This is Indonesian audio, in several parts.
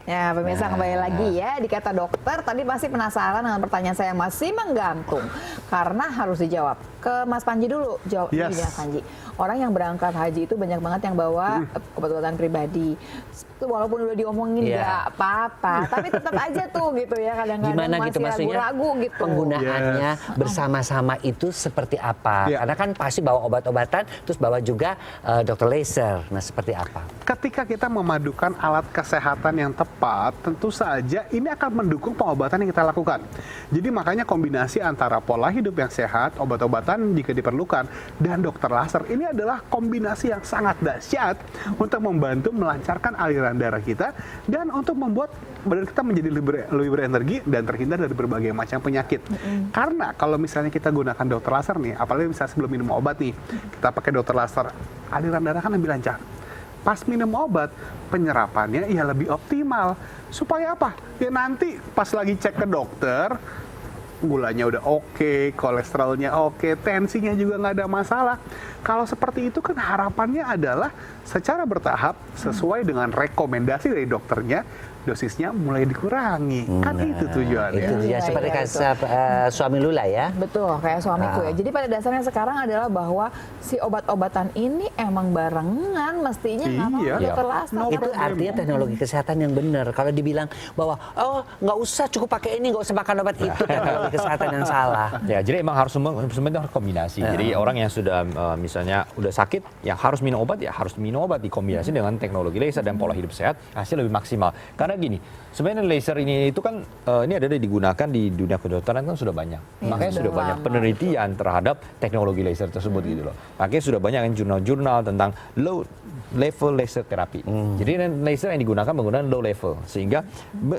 Ya, pemirsa kembali lagi ya di Kata Dokter. Tadi pasti penasaran dengan pertanyaan saya yang masih menggantung karena harus dijawab. Ke Mas Panji dulu, jawab ini Mas Panji. Orang yang berangkat haji itu banyak banget yang bawa obat-obatan pribadi. Walaupun udah diomongin nggak apa-apa, tapi tetap aja tuh gitu ya kadang-kadang gitu, masih ragu-ragu gitu. Penggunaannya bersama-sama itu seperti apa? Karena kan pasti bawa obat-obatan, terus bawa juga dokter laser. Nah, seperti apa? Ketika kita memadukan alat kesehatan yang tepat, tentu saja ini akan mendukung pengobatan yang kita lakukan. Jadi makanya kombinasi antara pola hidup yang sehat, obat-obatan jika diperlukan, dan dokter laser ini adalah kombinasi yang sangat dahsyat untuk membantu melancarkan aliran darah kita dan untuk membuat badan kita menjadi lebih berenergi dan terhindar dari berbagai macam penyakit. Karena kalau misalnya kita gunakan dokter laser nih, apalagi misalnya sebelum minum obat nih, kita pakai dokter laser, aliran darah kan lebih lancar. Pas minum obat, penyerapannya ya lebih optimal. Supaya apa? Ya nanti pas lagi cek ke dokter, gulanya udah oke, kolesterolnya oke, tensinya juga nggak ada masalah. Kalau seperti itu kan harapannya adalah secara bertahap sesuai dengan rekomendasi dari dokternya, dosisnya mulai dikurangi. Kan itu tujuannya. Itu ya, seperti kasus suami Lula ya. Betul, kayak suamiku ya. Jadi pada dasarnya sekarang adalah bahwa si obat-obatan ini emang barengan mestinya sama dokter laser. Itu artinya teknologi kesehatan yang benar. Kalau dibilang bahwa nggak usah cukup pakai ini, nggak usah makan obat itu, teknologi kesehatan yang salah. Ya, jadi emang harus sebenarnya harus kombinasi. Jadi orang yang sudah misalnya udah sakit, yang harus minum obat ya harus minum obat dikombinasi dengan teknologi laser dan pola hidup sehat, hasil lebih maksimal. Karena gini, sebenarnya laser ini itu kan ini ada digunakan di dunia kedokteran kan sudah banyak. Makanya sudah banyak penelitian terhadap teknologi laser tersebut gitu loh. Makanya sudah banyak jurnal-jurnal tentang low level laser terapi. Jadi laser yang digunakan menggunakan low level sehingga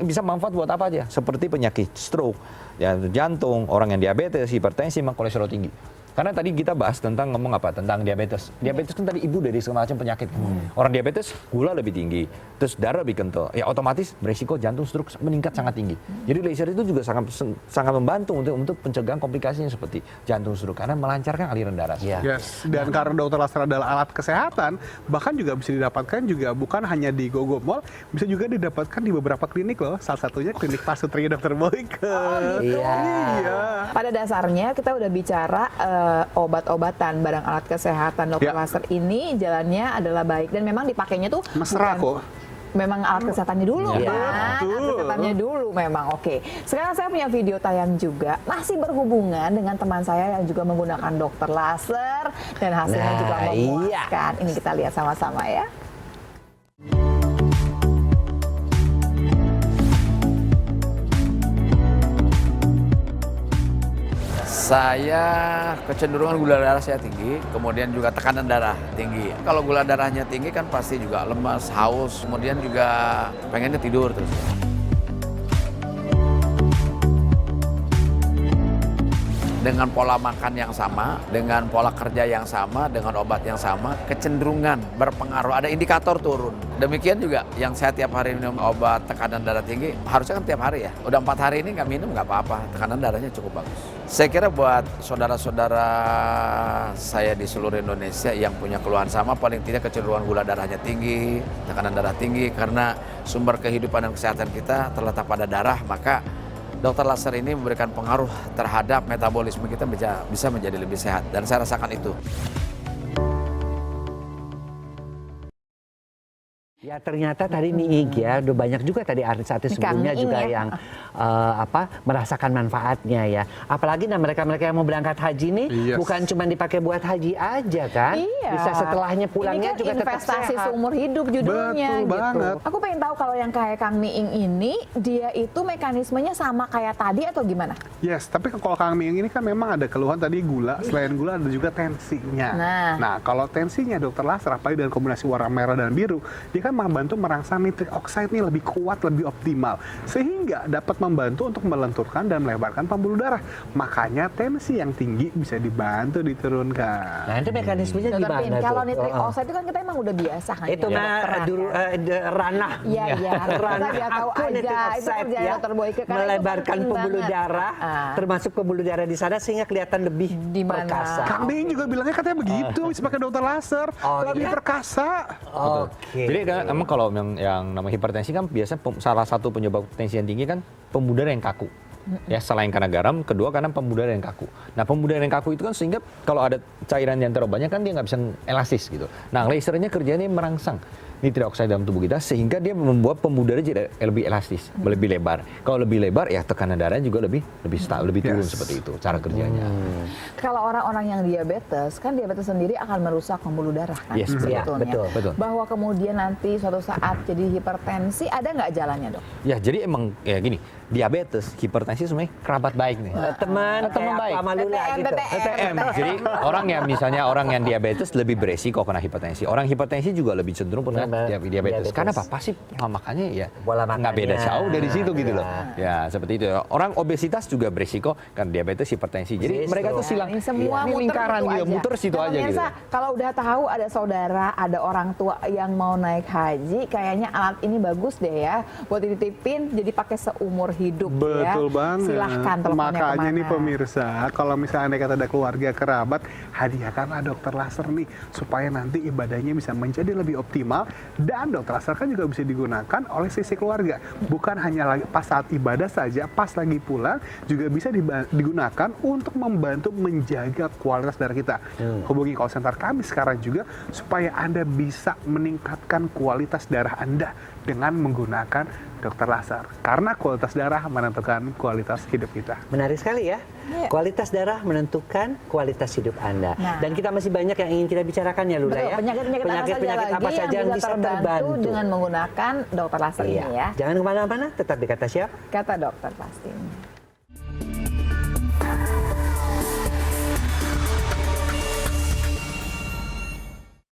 bisa manfaat buat apa aja, seperti penyakit stroke, ya, jantung, orang yang diabetes, hipertensi, kolesterol tinggi. Karena tadi kita bahas tentang tentang diabetes. Diabetes kan tadi ibu dari segala macam penyakit. Orang diabetes gula lebih tinggi, terus darah lebih kental. Ya otomatis beresiko jantung stroke meningkat sangat tinggi. Jadi laser itu juga sangat membantu untuk pencegahan komplikasinya seperti jantung stroke karena melancarkan aliran darah. Dan karena dokter laser adalah alat kesehatan, bahkan juga bisa didapatkan juga bukan hanya di Gogo Mall, bisa juga didapatkan di beberapa klinik loh. Salah satunya klinik Pasutri Dr. Boyke. Pada dasarnya kita udah bicara obat-obatan, barang alat kesehatan dokter laser ini jalannya adalah baik dan memang dipakainya tuh mesra kok. Memang alat kesehatannya dulu kan, alat kesehatannya dulu memang oke. Sekarang saya punya video tayang juga masih berhubungan dengan teman saya yang juga menggunakan dokter laser dan hasilnya juga memuaskan. Ini kita lihat sama-sama ya. Saya kecenderungan gula darah saya tinggi, kemudian juga tekanan darah tinggi. Kalau gula darahnya tinggi kan pasti juga lemas, haus, kemudian juga pengennya tidur terus. Dengan pola makan yang sama, dengan pola kerja yang sama, dengan obat yang sama, kecenderungan berpengaruh, ada indikator turun. Demikian juga yang saya tiap hari minum obat tekanan darah tinggi, harusnya kan tiap hari ya. Udah 4 hari ini nggak minum nggak apa-apa, tekanan darahnya cukup bagus. Saya kira buat saudara-saudara saya di seluruh Indonesia yang punya keluhan sama, paling tidak kecenderungan gula darahnya tinggi, tekanan darah tinggi, karena sumber kehidupan dan kesehatan kita terletak pada darah, maka dokter laser ini memberikan pengaruh terhadap metabolisme kita bisa menjadi lebih sehat, dan saya rasakan itu. Ya ternyata tadi nih ya, udah banyak juga tadi artis-artis sebelumnya juga yang merasakan manfaatnya ya. Apalagi mereka-mereka yang mau berangkat haji nih bukan cuma dipakai buat haji aja kan. Bisa setelahnya pulangnya kan juga tetap investasi sehat. Seumur hidup judulnya. Betul banget. Aku pengen tahu kalau yang kayak Kang Miing ini, dia itu mekanismenya sama kayak tadi atau gimana? Yes, tapi kalau Kang Miing ini kan memang ada keluhan tadi gula, selain gula ada juga tensinya. Nah, kalau tensinya dokter laser apalagi dengan kombinasi warna merah dan biru, dia kan membantu merangsang nitrik oxide ini lebih kuat, lebih optimal. Sehingga dapat membantu untuk melenturkan dan melebarkan pembuluh darah. Makanya tensi yang tinggi bisa dibantu diturunkan. Nah itu mekanismenya gimana tuh? Kalau nitrik oxide itu kan kita emang udah biasa kan. Itu mah ranah. Iya, ranah dia tahu aku nitrik aja. Itu oxide kerjaan ya. dokter Boyke. Melebarkan pembuluh darah, termasuk pembuluh darah di sana sehingga kelihatan lebih perkasa. Kang Miing juga bilangnya katanya begitu, bisa pakai dokter laser, lebih perkasa. Jadi emang kalau yang namanya hipertensi kan biasanya salah satu penyebab tensi yang tinggi kan pembuluh yang kaku. Ya, selain karena garam, kedua karena pembuluh yang kaku. Nah, pembuluh yang kaku itu kan sehingga kalau ada cairan yang terlalu banyak kan dia nggak bisa elastis gitu. Nah, lasernya kerjanya merangsang nitric oxide dalam tubuh kita sehingga dia membuat pembuluh darah jadi lebih elastis, lebih lebar. Kalau lebih lebar ya tekanan darahnya juga lebih turun seperti itu cara kerjanya. Kalau orang-orang yang diabetes, kan diabetes sendiri akan merusak pembuluh darah kan Yes, sebetulnya. betul. Bahwa kemudian nanti suatu saat jadi hipertensi, ada nggak jalannya, Dok? Ya, jadi emang ya gini, diabetes, hipertensi sebenarnya kerabat baik nih. Teman baik. Pak Malula gitu. TTM. Jadi orang yang diabetes lebih beresiko kena hipertensi. Orang hipertensi juga lebih cenderung pernah diabetes. Karena apa? Pasti pola makannya ya nggak beda jauh dari situ gitu loh. Ya seperti itu. Orang obesitas juga beresiko karena diabetes, hipertensi. Jadi mereka tuh silang semua ini lingkaran gitu, muter situ aja gitu. Kalau udah tahu ada saudara, ada orang tua yang mau naik haji, kayaknya alat ini bagus deh ya, buat dititipin, jadi pakai seumur hidup. Betul banget. Silahkan teleponnya Makanya kemana. nih pemirsa, kalau misalnya kata ada keluarga kerabat, hadiahkanlah dokter laser nih supaya nanti ibadahnya bisa menjadi lebih optimal, dan dokter laser kan juga bisa digunakan oleh sisi keluarga. Bukan hanya lagi pas saat ibadah saja, pas lagi pulang juga bisa digunakan untuk membantu menjaga kualitas darah kita. Hubungi call center kami sekarang juga supaya Anda bisa meningkatkan kualitas darah Anda dengan menggunakan dokter laser. Karena kualitas darah menentukan kualitas hidup kita. Menarik sekali ya. Kualitas darah menentukan kualitas hidup Anda. Nah. Dan kita masih banyak yang ingin kita bicarakan ya Lula ya. Penyakit-penyakit apa saja yang bisa terbantu dengan menggunakan dokter laser ini ya. Jangan kemana-mana, tetap di Kata Siap. Kata dokter pasti.